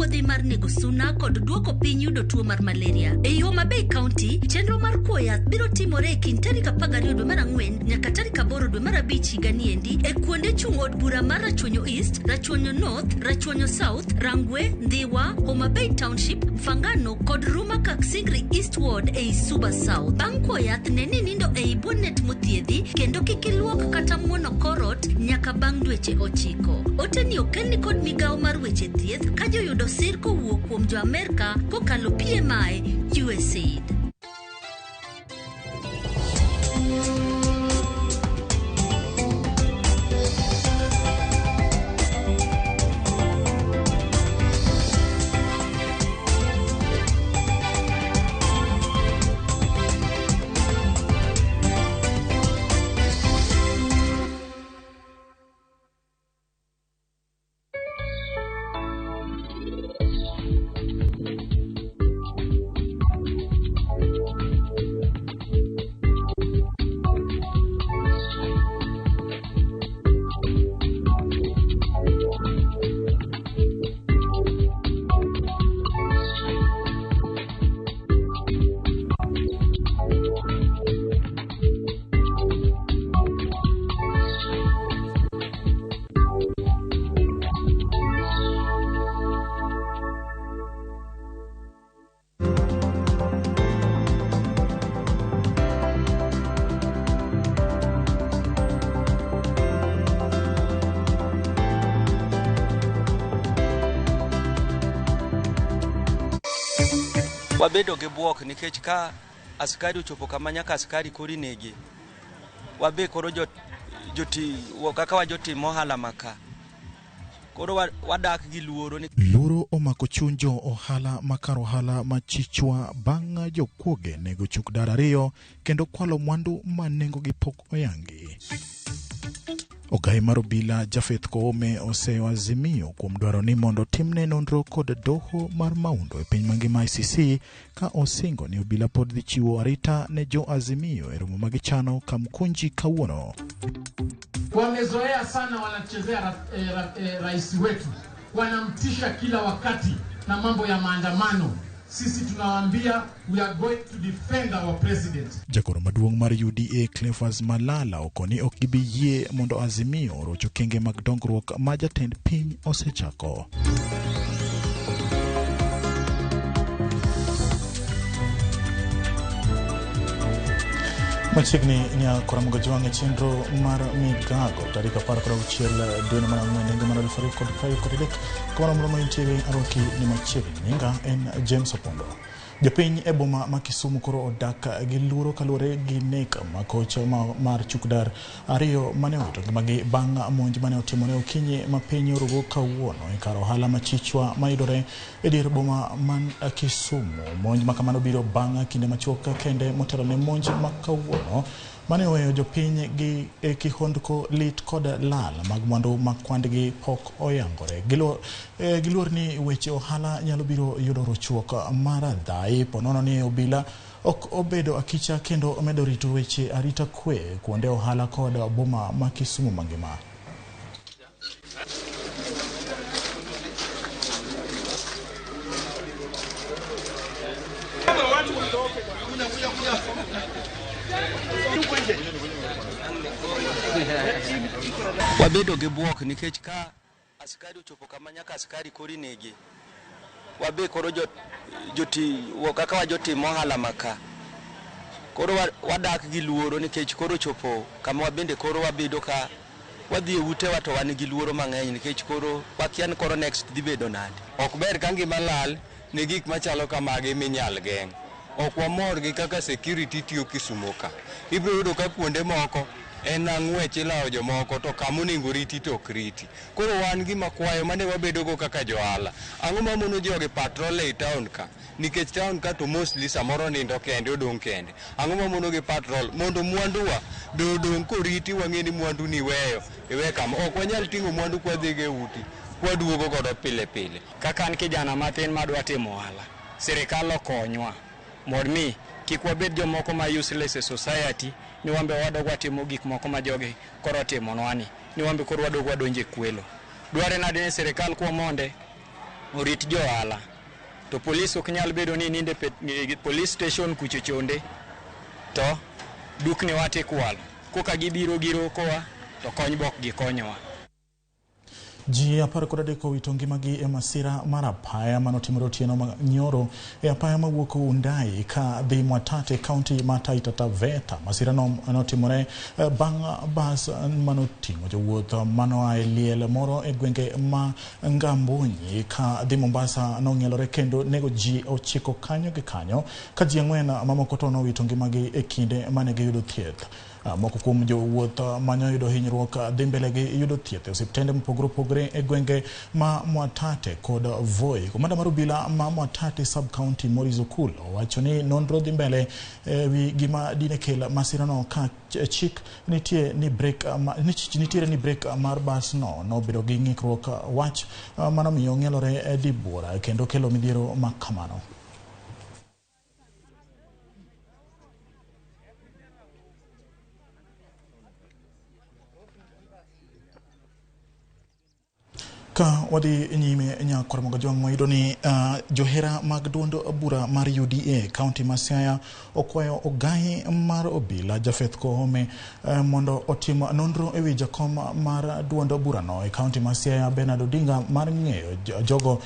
puodhi mar nego suna kod duoko piny yudo tuo mar malaria. E Homa Bay County, chenro mar kuo yath biro timore e kind tarik 12 dwe mar Ang'wen nyaka tarik 8 dwe mar Abich higani endi e kuonde chung' od bura mar Rachuonyo East, Rachuonyo North, Rachuonyo South, Rangwe, Ndhiwa, Homa Bay Township, Fangano kod Ruma Kaksigri East Ward e Suba South. Bang' kuo yath ne ni nindo e bonet mothiedhi kendo kik iluok kata muono korot nyaka bang' dweche 9. Oteni okelni kod migawo mar weche thieth ka joyudo sir kowuok kuom jo Amerka kokalo PMI USAID. Wabedo gi buok nikech ka askari ochopo kama nyaka askari kori negi. Wabe koro joti kaka wajotim ohala maka. Koro wadak gi luoro ni luoro omako chunjo ohala makar ohala machichwa bang' jokwoge nego chuk dara ariyo kendo kwalo mwandu ma nengo gi pok oyangi. Ogai mar obila Jafeth Koome osewazimio kuom dwaro ni mondo timne nonro kod doho mar maundo e piny mangima ICC ka osingo ni obila pod dhi chiwo arita ne jo Azimio e romo magichano Kamkunji kawuono. Wamezoea sana wanachezea rais wetu, wanamtisha kila wakati na mambo ya maandamano. Sisi tunawaambia we are going to defend our president. Jagoro maduong' mar UDA Cleophas Malala okoni ok gibiyie mondo Azimio rocho kenge mag dongruok ma jatend piny osechako. Machiegni nya koramogo jwange chenro mar Migago tarik 16 dwe mar Ang'wen higa mar 2023 kama mromo intiere aroki ni machiegni nyinga en James Opondo. Jopiny e boma ma Kisumu koro odak gi luoro kaluwore gi nek makoch mar chukdar ariyo mane owito ngimagi bang' monj mane otimore okinyi ma piny orugo kawuono e kar ohala machichwa mayudore e dier boma man Kisumu. Monj ma kamano biro bang' kinde machuok kende motelo ne monj ma kawuono mane oweyo jopiny gi kihondko lit kod lal mag mwandu ma kwandgi pok oyangore. Giluor ni weche ohala nyalo biro yudo rochruok mar adhai ponono ni obila ok obedo akicha kendo omedo rito weche arita kwe kuonde ohala kod boma ma Kisumu mangima. Wabedo gi buok nikech ka askari ochopo kama nyaka askari kori negi. Wabe koro joti kaka wajotim ohala maka. Koro wadak gi luoro nikech koro chopo kama wabende koro wabedo ka wadhi e ute wato wan gi luoro mang'eny nikech koro wakian koro next dhi bedo nade. Ok ber ka ngima lal ne gik machalo kamagi minyal geng'. Ok wamor gi kaka security tiyo Kisumu ka. Ibiro yudo ka kuonde moko en ang'wech ilawo jomoko to kamonego riti to ok riti. Koro wan gima kwayo mane wabedo go kaka johala. Ang'o ma mono jogi patrol e town ka? Nikech town ka to mostly samoro nindo kende odong' kende. Ang'o ma mono gi patrol mondo mwanduwa dodong' koriti wang'e ni mwandu ni weyo. Iwe kama ok wanyal ting'o mwandu kwa dhige uti. Waduogo godo pile pile. Kaka an kijana matin madwa timo ohala. Sirikal okonywa. Mondo mi kik wabed jomoko ma useless e society ni wambe wadogwa timo gik moko ma jogi koro timo nwani ni wambe koro wadogwa donje kwelo. Dware nade ne sirikal kwa monde orit jo ohala. To polis ok nyal bedo ni ninde police station kuchochonde to dukni wate kwalo. Koka gibiro giro koa to kony bok gikonyowa. Ji 13 owito ngimagi e masira mar apaya manotimore otieno manyoro e apaya mawuok Undai ka dhi Mwatate kaunti ma Taita Taveta. Masira no notimore bang' bas manoting'o jowuoth manoa e liel moro e gwenge ma Ngambonyi ka dhi Mombasa nong'ielore kendo nego ji 9 kanyo gi kanyo ka ji 4 mamoko to nowito ngimagi e kinde mane giyudo thieth. Moko kuom jowuoth manoyudo hinyruok dhi mbele gi yudo thieth e osiptende mopogore opogore e gwenge ma Mwatate kod Voi. Komanda mar obila ma Mwatate sub county Maurice Okulo wacho ni nonro dhi mbele wi gima dine kel masirano ka chik nitiere ni break mar bas no bedo gi ng'ikruok wach manomiyo ng'ielore dibura kendo kelo midhiero ma kamano. Ka wadhi nyime Ramogi jwang' wayudo ni johera mag duond bura mar UDA kaunti ma Siaya okwayo ogai mar obila Jafeth Koome mondo otim nonro ewi jakom mar duond burano e kaunti ma Siaya Bernard Odinga mar ng'eyo jogo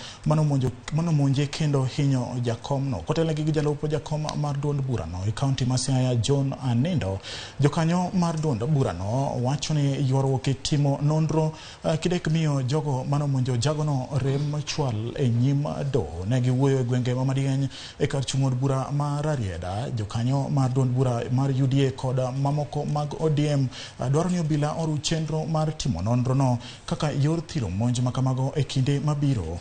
manomonje kendo hinyo jakomno. Kotelo gi jalup jakom mar duond burano e kaunti ma Siaya John Anindo, jokanyo mar duond burano wacho ni ywaruok e timo nonro kidek miyo jogo manomonjo jagono rem chwal e nyim do. Ne giwuoyo e gwenge ma Manyien e kar chung' od bura mar Rarieda. Jokanyo mar duond bura mar UDA kod mamoko mag ODM dwaro ni obila oru chenro mar timo nonro no kaka yor thiro monj makamago e kinde mabiro.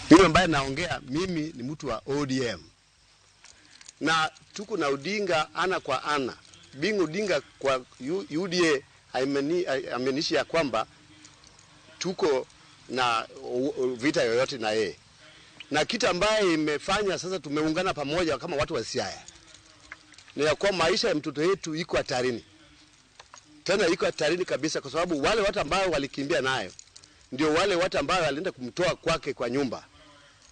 Mimi ambaye naongea, mimi ni mtu wa ODM na tuko na Odinga ana kwa ana. Bingu Odinga kwa UDA amenishi ya kwamba tuko na vita yoyote na yeye, na kitu ambaye imefanya sasa tumeungana pamoja kama watu wa Siaya ni ya kwa maisha ya mtoto wetu iko hatarini, tena iko hatarini kabisa, kwa sababu wale watu ambao walikimbia nayo ndio wale watu ambao walienda kumtoa kwake kwa nyumba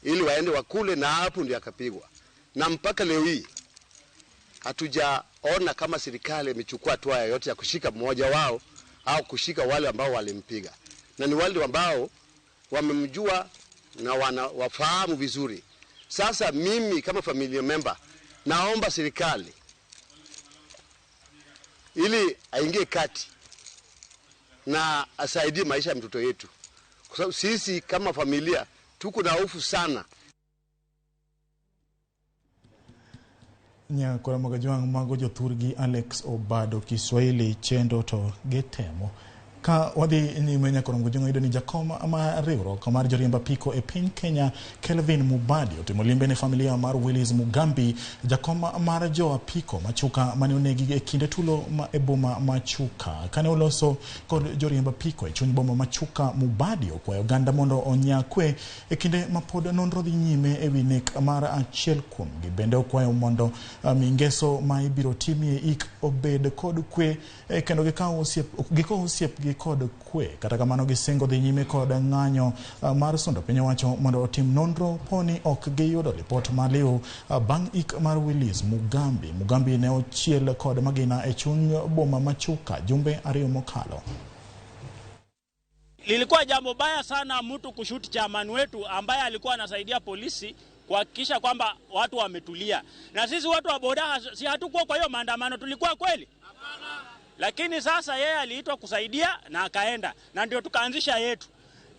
ili waende wakule, na hapo ndio akapigwa. Na mpaka leo hii hatujaona kama serikali imechukua hatua yoyote ya kushika mmoja wao au kushika wale ambao walimpiga, na ni wale ambao wamemjua na wafahamu vizuri. Sasa mimi kama familia member naomba serikali ili aingie kati na asaidie maisha ya mtoto yetu, kwa sababu sisi kama familia tuko na hofu sana. Ramogi jwang' mago jothurgi Alex Obado Kiswahili chendo to getemo. Ka wadhi nyime Ramogi jwang' wayudo ni jakom ma riwruok mar joriemb apiko e piny Kenya Kelvin Mubadi otimo limbe ne familia mar Willis Mugambi, jakom mar jo apiko machuka mane onegi e kinde tulo ma e boma machuka. Kane oloso kod joriemb apiko e chuny boma machuka, Mubadi okwayo oganda mondo onyakwe e kinde ma pod nonro dhi nyime e wi nek mar achiel kuomgi. Bende okwayo mondo mingeso ma ibiro timie ik obed kod kwe kendo gikawo osiep kod kwe. Kata kamano gisingo dhi nyime kod ng'anyo mar sundo piny owacho mondo otim nonro poni ok giyudo ripot maliw bang' ik mar Willis Mugambi. Mugambi ne ochiel kod magina e chuny boma machuka jumbe 2 mokalo. Lilikuwa jambo baya sana mtu kushuti chairman wetu ambaye alikuwa anasaidia polisi kuhakikisha kwamba watu wametulia. Na sisi watu wa boda si hatukuwa kwa hiyo maandamano, tulikuwa kweli? Lakini sasa yeye aliitwa kusaidia na akaenda, na ndio tukaanzisha yetu.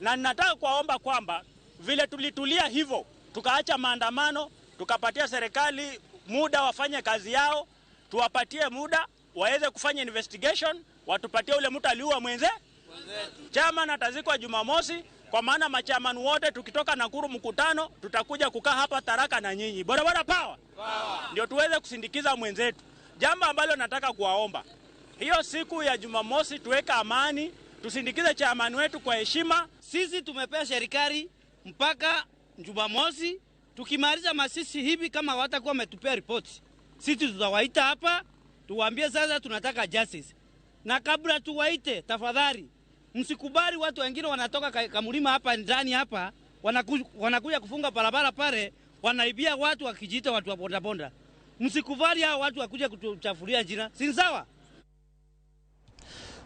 Na ninataka kuwaomba kwamba vile tulitulia hivyo, tukaacha maandamano, tukapatia serikali muda wafanye kazi yao, tuwapatie muda waweze kufanya investigation, watupatie ule mtu aliua mwenzetu. Chairman atazikwa Jumamosi, kwa maana machairman wote tukitoka Nakuru mkutano tutakuja kukaa hapa Tharaka na nyinyi. Bora power. Ndio tuweze kusindikiza mwenzetu. Jambo ambalo nataka kuwaomba, hiyo siku ya Jumamosi tuweka amani, tusindikize chairman wetu kwa heshima. Sisi tumepea serikali mpaka Jumamosi, tukimaliza masisi hivi kama watakuwa wametupea ripoti, sisi tutawaita hapa tuwaambie sasa tunataka justice. Na kabla tuwaite, tafadhali msikubali watu wengine wanatoka Kamulima hapa ndani hapa wanakuja kufunga barabara pale, wanaibia watu wakijiita watu wa bodaboda. Msikubali hao watu wakuja kutuchafulia jina. Si sawa?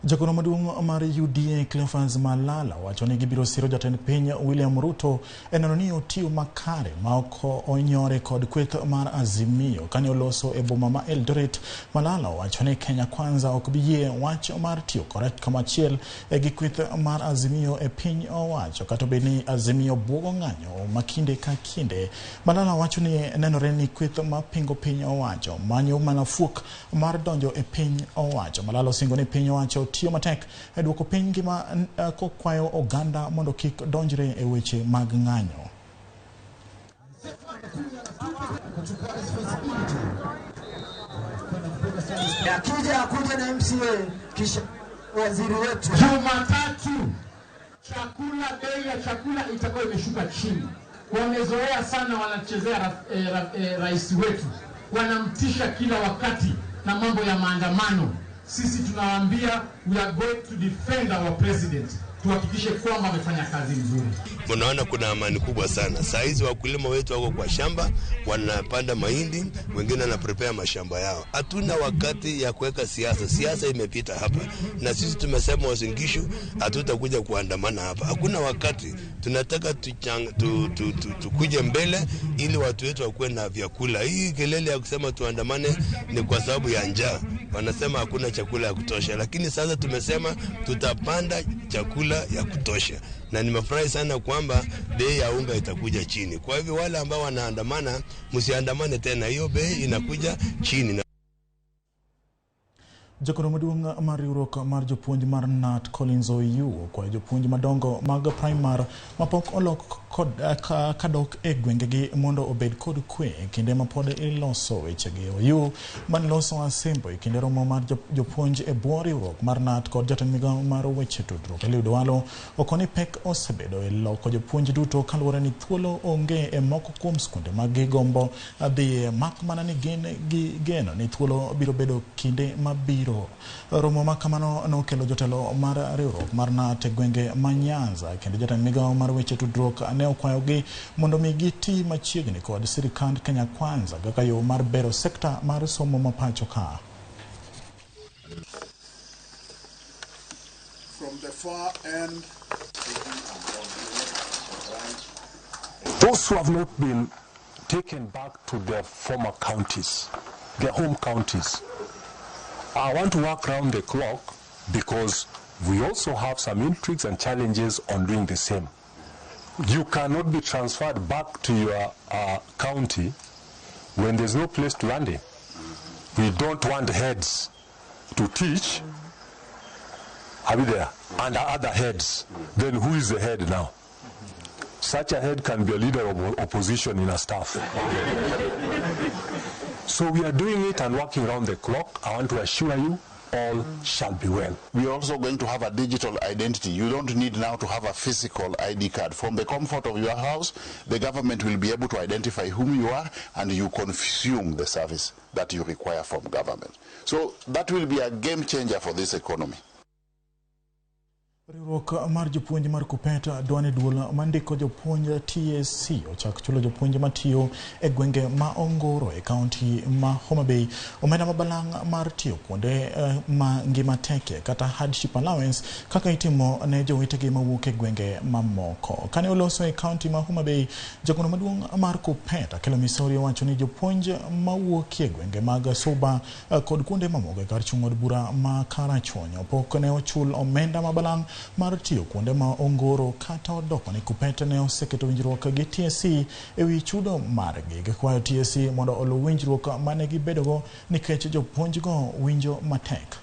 Jakono maduong' mar UDA Cleophas Malala wacho ni gibiro siro jatend piny William Ruto eneno ni otiyo makare ma ok onyore kod kweth mar Azimio kane oloso e boma ma Eldoret. Malala wacho ni Kenya Kwanza ok biyie wach mar tiyo kamachiel gi kweth mar Azimio e piny owacho kata bed ni Azimio buogo ng'anyo makinde ka kinde. Malala wacho ni nenore ni kweth ma pingo piny owacho manyo mana fuok mar donjo e piny owacho. Malala osingo ni piny owacho tiyo matek e duoko piny gima kokwayo oganda mondo kik donjre e weche mag ng'anyo. Akuja na MCA kisha waziri wetu. Jumatatu bei ya chakula itakuwa imeshuka chini. Wamezoea sana wanachezea rais wetu. Wanamtisha kila wakati na mambo ya maandamano. Sisi tunawaambia we are going to defend our president. Tuhakikishe kwamba amefanya kazi nzuri. Mnaona kuna amani kubwa sana. Saa hizi wakulima wetu wako kwa shamba, wanapanda mahindi, wengine wana prepare mashamba yao. Hatuna wakati ya kuweka siasa. Siasa imepita hapa. Na sisi tumesema Wasingishu hatutakuja kuandamana hapa. Hakuna wakati. Tunataka tukuje mbele ili watu wetu wakuwe na vyakula. Hii kelele ya kusema tuandamane ni kwa sababu ya njaa. Wanasema hakuna chakula ya kutosha, lakini sasa tumesema tutapanda chakula ya kutosha. Na nimefurahi sana kwamba bei ya unga itakuja chini. Kwa hivyo wale ambao wanaandamana, msiandamane tena, hiyo bei inakuja chini. Jakono maduong' mar riwruok mar jopuonj mar NAT Collins Oyuo kwa jopuonj madongo mag primar mapok olok kod kadok e gwengegi mondo obed kod kwe kinde ma pod iloso wechegi. Oyuo man loso asembo kinde romo mar jopuonj e bwo riwruok mar NAT kod jatend migawo mar weche tudruok Eliud Walo okoni pek osebedo e loko jopuonj duto kaluwore ni thuolo onge e moko kuom skunde mag gombo adhi mak mana ni geno ni thuolo biro bedo kinde mabiro. Romo makamano nokelo jotelo mar riwruok mar NAT e gwenge ma Nyanza kendo jatend migawo mar weche tudruok ne okwayogi mondo mi giti machiegni kod sirikand Kenya Kwanza kaka yo mar bero sekta mar somo mapacho ka. From the far end, those who have not been taken back to their former counties, their home counties, I want to work around the clock because we also have some intrigues and challenges on doing the same. You cannot be transferred back to your county when there's no place to land in. We don't want heads to teach. Are we there? And other heads. Then who is the head now? Such a head can be a leader of opposition in a staff. So we are doing it and working around the clock. I want to assure you, all shall be well. We are also going to have a digital identity. You don't need now to have a physical ID card. From the comfort of your house, the government will be able to identify whom you are and you consume the service that you require from government. So that will be a game changer for this economy. Riwruok mar jopuonj mar Kupeta dwani duol mandiko jopuonj TSC ochak chulo jopuonj matiyo e gwenge ma Ongoro e kaunti ma Homa Bay omenda mabalang' mar tiyo kuonde ma ngima teke kata hardship allowance kaka itimo ne jowetegi mawuok e gwenge mamoko. Kane oloso e kaunti ma Homa Bay, jagono maduong' mar Kupeta Kelo Misori wacho ni jopuonj mawuok e gwenge mag Suba kod kuonde mamoko kar chung' od bura ma Karachuonyo pok ne ochul omenda mabalang' mar tiyo kuonde ma Ongoro kata odoko ni Kupeta ne oseketo winjruok gi TSC e wi chudo margi. Gikwayo TSC mondo oluw winjruok mane gibedogo nikech jopuonjgo winjo matek.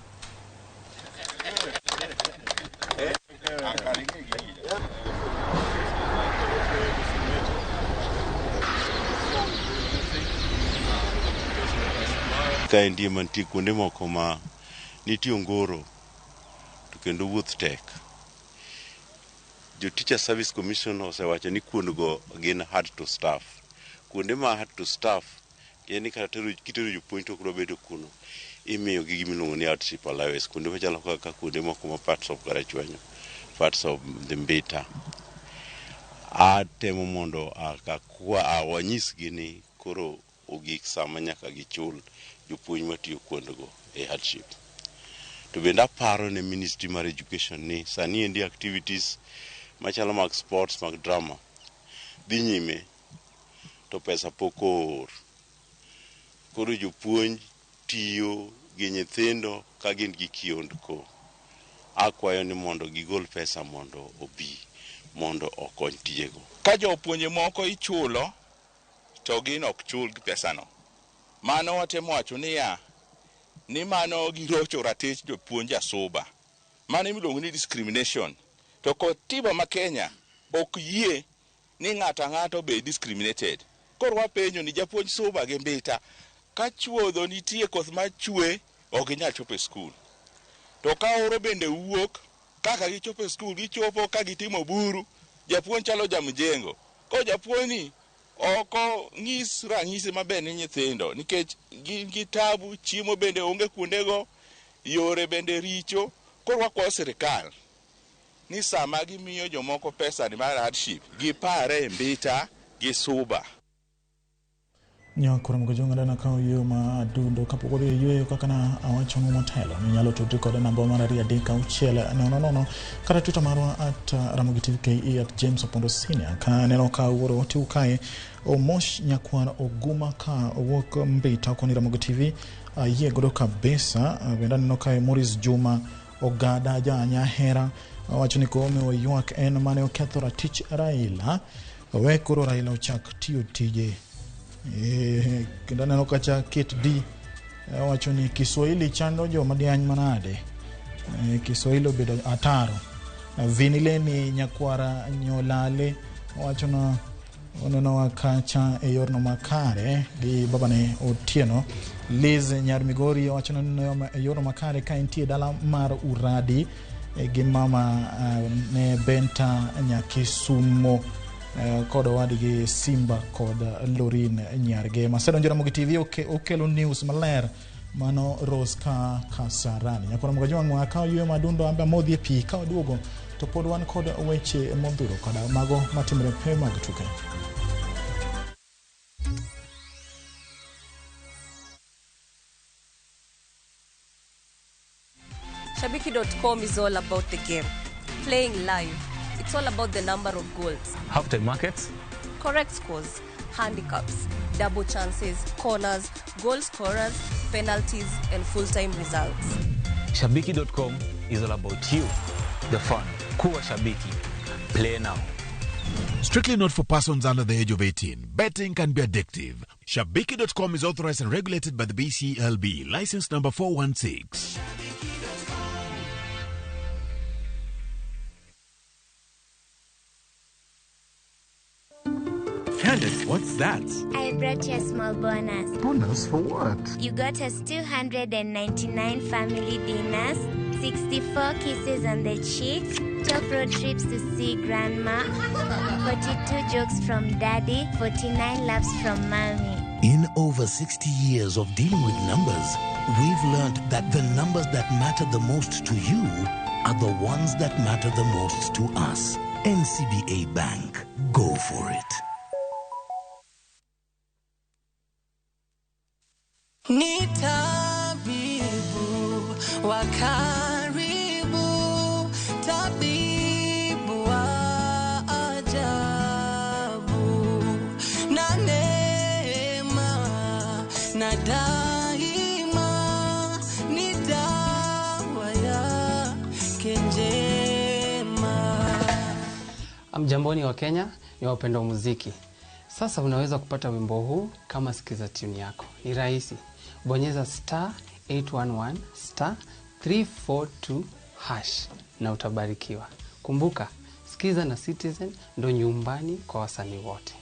Kaendi mantie kuonde moko ma nitie Ongoro to kendo wuoth tek. Jo Teacher Service Commission osewacho ni kuondgo gin hard to staff. Kuonde ma hard to staff yani kata kitero jopuonj to kuro bedo kuno imiyo gi gimiluongo ni hardship allowance kuonde machalo kaka kuonde moko ma parts of Karachuonyo, parts of the Mbita. Atemo mondo wanyisgi ni koro ogik sama nyaka gichul jopuonj matiyo kuondego e hardship. To bende aparo ne Ministry mar Education ni sani endi activities machalo mag sports, mag drama dhi nyime to pesa pok oor. Koro jopuonj tiyo gi nyithindo ka gin gi kiondko. Akwayo ni mondo gigol pesa mondo obi mondo okony tijego. Ka jopuonje moko ichulo to gin ok chul gi pesano. Mano watemo wacho ni mano girocho ratich jopuonj asuba. Mano imiluongo ni discrimination. To katiba ma Kenya ok yie ni ng'ato be discriminated. Koro wapenjo ni japuonj suba gi Mbita ka chuodho nitie koth ma chwe ok ginyal chopo e skul. To ka oro bende wuok kaka gichopo e skul gichopo ka gitimo buru japuonj chalo jamjengo. Ko japuonjni oko ng'is ranyisi maber ne nyithindo nikech gin gi tabu, chiemo bende onge kuondego, yore bende richo. Koro wakwayo sirikal ni sama gimiyo jomoko pesa ni mar hardship gipare Mbita gi Suba. Nyakura mkujunga na kao yu madundo kapo kwa yu kaka na awacho no motelo ni nyalo tudriko da namba mararia deka uchela no kata tuta marwa at Ramogi TV KE at James Opondo Senior ka neno ka uoro wati ukae o mosh nyakuara oguma ka owok Mbita kwa ni Ramogi TV ye godoka besa benda neno ka Morris Juma ogada ja hera wacho ni kome wa yuak en mane oketho ratich Raila wekuro Raila uchak tiyo tije kenda neno kacha kit di wacho ni Kiswahili chando jo madiany manade Kiswahili bedo ataro vinile ni nyakwara nyolale wacho na oneno wakacha e yorno makare di babane Otieno Liz Nyarmigori wacho na e yorno makare ka intie dala mar uradi gi mama ne Benta Nyakisumo kodo wadige Simba kod Lorin Nyarge masedo njora Ramogi TV okelo news maler mano Rose Kasarani nyakona mugajwa ngwa yue madundo amba modhi pi ka duogo to pod wan kod weche modhuro kada mago matimre pe mag tuke. Shabiki.com is all about the game. Playing live. It's all about the number of goals. Half-time markets. Correct scores, handicaps, double chances, corners, goal scorers, penalties, and full-time results. Shabiki.com is all about you, the fun. Kuwa Shabiki. Play now. Strictly not for persons under the age of 18. Betting can be addictive. Shabiki.com is authorized and regulated by the BCLB. License number 416. Candace, what's that? I brought you a small bonus. Bonus for what? You got us 299 family dinners, 64 kisses on the cheek, 12 road trips to see grandma, 42 jokes from daddy, 49 laughs from mommy. In over 60 years of dealing with numbers, we've learned that the numbers that matter the most to you are the ones that matter the most to us. NCBA Bank. Go for it. Ni tabibu wa karibu, tabibu wa ajabu, na neema na daima ni dawa yake njema. Mjamboni wa Kenya, ni wapenda muziki. Sasa unaweza kupata wimbo huu kama sikiza tune yako. Ni rahisi. Bonyeza *811 *342# na utabarikiwa. Kumbuka, sikiza na Citizen ndo nyumbani kwa wasanii wote.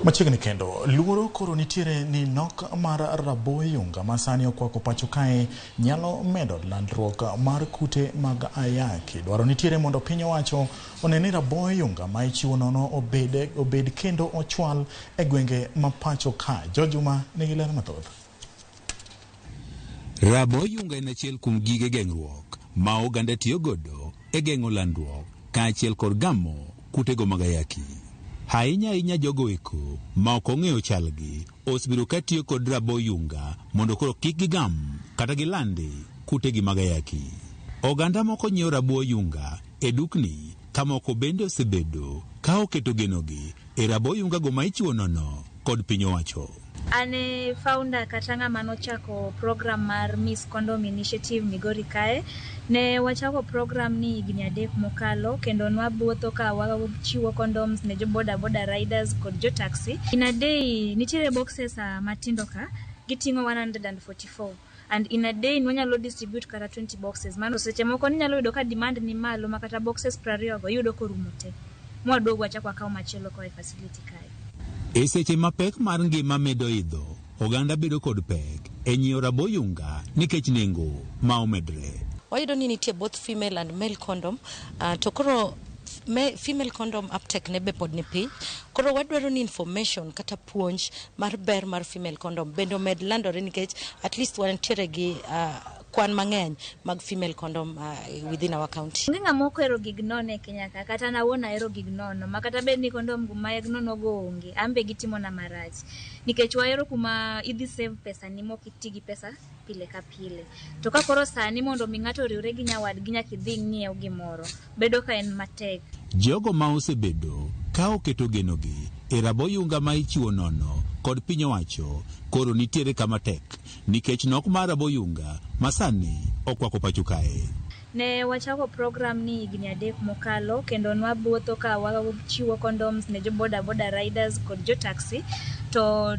Machiegni kendo, luoro koro nitiere ni nok mar rabo yunga masani okwako pacho kae nyalo medo landruok mar kute mag ayaki. Dwaro nitiere mondo piny owacho oneni rabo yunga ma ichiwo nono obed kendo ochwal e gwenge ma pacho ka. Jojuma nigi ler mathoth. Rabo yunga en achiel kuom gige geng'ruok ma oganda tiyo godo e geng'o landruok kaachiel kod gamo kutego mag ayaki. Ahinya jogo eko ma ok ong'eyo chalgi osebiro ka tiyo kod rabo yunga mondo koro kik gigam kata gilandi kutegi mag ayaki. Oganda moko nyiewo rabo yunga e dukni kamoko bende osebedo ka oketo genogi e rabo yunga go ma ichiwo nono kod piny owacho. Ane founder katanga manochako program mar Miss Condom Initiative Migori kae. Ne wachako program ni higni 3 mokalo kendo nwabuotho ka wachiwo condoms ne jo boda riders kod jo taxi. In a day nitiere boxes matindo ka gitingo 144 and in a day nwanyalo distribute kata 20 boxes. Mano seche moko ninyalo yudo ka demand ni malo makata boxes 20 go yudo korumo te. Mwadogo wachako akaw machielo kwa facility kae. E seche mapek mar ngima medo idho, oganda bedo kod pek e nyiewo rabo yunga nikech nengo ma omedre. Wayudo ni nitie both female and male condom, to koro female condom uptake ne be pod ni piny. Koro wadwaro ni information kata puonj mar ber mar female condom bendo med landore nikech at least wantiere gi kwan mang'eny mag female condom within our county. Ng'ama moko ero gig nono e Kenya ka kata na wona ero gig nono makata bed ni condom guma nono go onge ambe gitimo na marach nikech waero kuma idhi save pesa ni moko itigi pesa pile ka pile to ka koro sani mondo mi ng'ato riwre gi nyawad gi nyaka idhi ng'iew gimoro bedo ka en matek. Jogo ma osebedo ka oketo genogi e rabo yunga ma ichiwo nono kod piny owacho koro nitiere kama tek nikech nok mar rabo yunga masani okwako pacho kae. Ne wachako program ni higni 3 mokalo kendo nwabuotho ka wachiwo condoms ne jo boda riders kod jo taxi to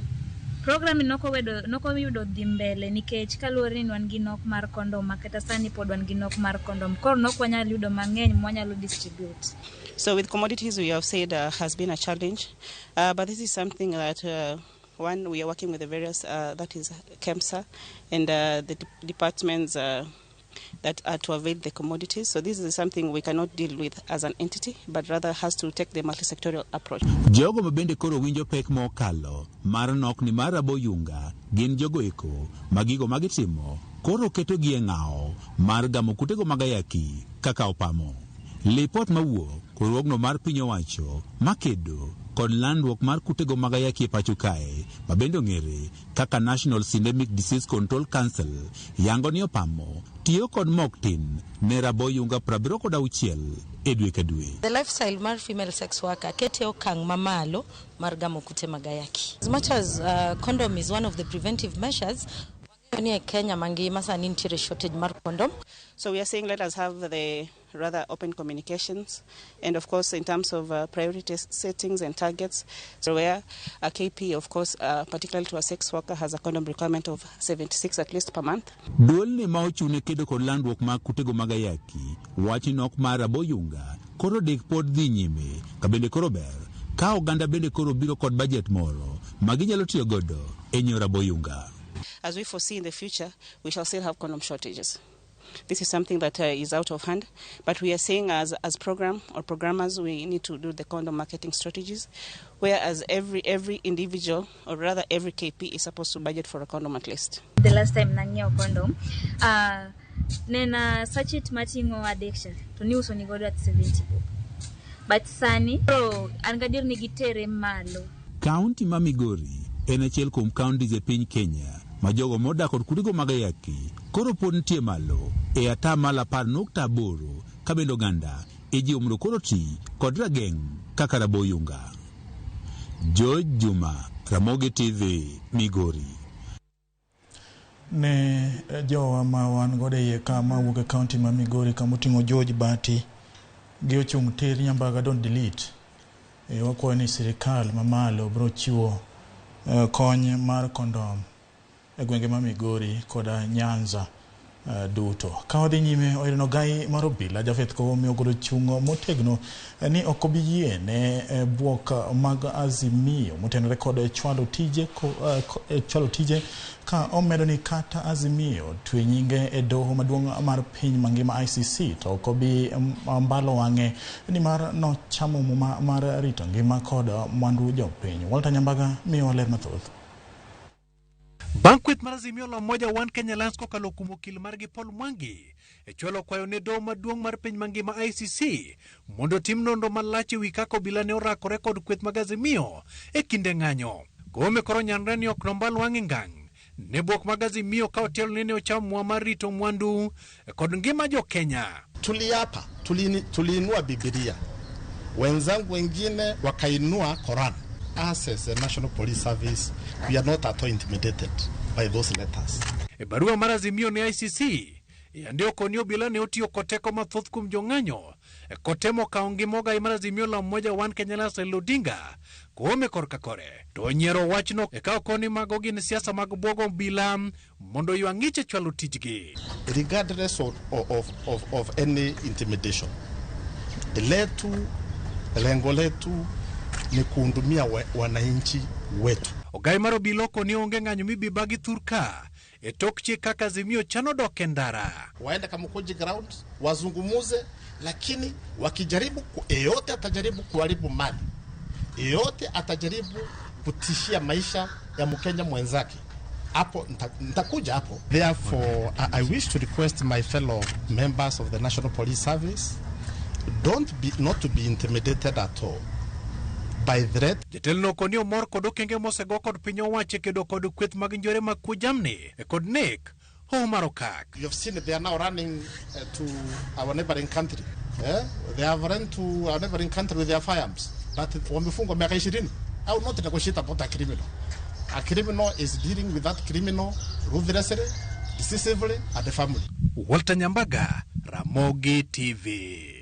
program noko yudo dhi mbele nikech kaluwore ni wan gi nok mar condom makata sani pod wan gi nok mar condom koro nok wanyalo yudo mang'eny mwanyalo distribute. So with commodities we have said has been a challenge, but this is something that one, we are working with the various, that is KEMSA and the departments that are to avail the commodities. So this is something we cannot deal with as an entity, but rather has to take the multi-sectorial approach. Jogo mabende koro winjo pek mokalo mar nok ni mar rabo yunga gin jogo eko magigo magitimo koro keto gi e ng'ao mar gamo kutego mag ayaki kaka opamo. Lipot mawuok kuruogno mar piny owacho makedo kod landruok mar kutego mag ayaki e pacho kae mabende ong'ere kaka National Syndemic Disease Control Council yango ni opamo tiyo kod mok tin ne rabo yunga 76 e dwe ka dwe. The lifestyle mar female sex worker kete okang' mamalo mar gamo kute mag ayaki. As much as condom is one of the preventive measures, Kenya mangima sani nitiere shortage mar condom. So we are saying let us have the rather open communications and of course in terms of priority settings and targets, so where a KP of course particularly to a sex worker has a condom requirement of 76 at least per month. Duol ni ma ochune kedo kod landruok mag kutego mag ayaki wachi nok mar rabo yunga koro dek pod dhi nyime kabende koro ber ka oganda bende koro biro kod budget moro maginyalo tiyo godo e nyiewo rabo yunga. As we foresee in the future, we shall still have condom shortages. This is something that is out of hand, but we are saying as program or programmers, we need to do the condom marketing strategies, whereas every individual, or rather every KP, is supposed to budget for a condom at least. The last time nang'iewo condom, nena sachet matingo addiction, to ni uso ni godo at 70. But sani, angadir ni gitere malo. County ma Migori en achiel kuom counties e piny Kenya ma jogo modak kod kutego mag ayaki koro pod nitie malo e atamalo 10.8 ka bende oganda ijiwo mondo koro ti kod rageng' kaka rabo yunga. George Juma, Ramogi TV, Migori. Ne jowa ma wan godo iye ka mawuok e kaunti ma Migori kama oting'o George Bati gi ochung' tir nyambaga don't delete. Wakwayo ni sirikal mamalo biro chiwo kony mar kondom e gwenge ma Migori koda Nyanza duto. Kawadhi nyime oirino gai marobila jafeth ko miogoro chungo motegno ni okobiyie ne buok mag Azimio motenore kod chwalo tije ka omedo ni kata Azimio twe nyinge e doho maduong' mar piny mangima ICC to okobi mbalo wang'e ni mar no chamo muma mar rito ngima kod mwandu jopiny. Walter Nyambaga miyo ler mathoth. Banquet mar Azimio la Umoja One Kenya Alliance kokalo kuom okil margi Paul Mwangi e chwalo kwayo ne doho maduong' mar piny mangima ICC mondo tim nonro malach ewi kaka obila ne orakore kod kweth mag Azimio e kinde ng'anyo. Kome koro nyanre ni ok nombal wang'e ngang' ne buok mag Azimio ka otelo nene ocham mwa mar rito mwandu kod ngima jo Kenya. Tuliapa, tuliinua Biblia, wenzangu wengine wakainua Quran. As a National Police Service, we are not at all intimidated by those letters. E barua mar Azimio ne ICC ndio konyo bila ne otio koteko mathoth kuom jong'anyo kotemo kawo ngima mar Azimio la Umoja One Kenya Alliance Odinga kome korka kore to nyiero wachno e kawo koni mago gin siasa mag bwogo bila mondo ywangiche chwalo tijgi. Regardless of any intimidation, lengo letu ni kuhudumia wananchi wetu. Ogai maro biloko ni onge ng'anyo mibibagi thurka e tokche kaka Azimio chano doke ndara. Waende Kamukunji ground wazungumuze, lakini wakijaribu yeyote atajaribu kuharibu mali, yeyote atajaribu kutishia maisha ya Mkenya mwenzake, hapo nitakuja hapo. Therefore, I wish to request my fellow members of the National Police Service not to be intimidated at all by threat. Jatelno konio mor kod okenge mosego kod piny owacho kedo kod kweth mag njore mag kuo jamni kod nek marokak. You have seen they are now running to our neighboring country. They have run to our neighboring country with their firearms. But wamefungwa miaka 20. I will not negotiate about a criminal. A criminal is dealing with that criminal ruthlessly, decisively, and the family. Walter Nyambaga, Ramogi TV.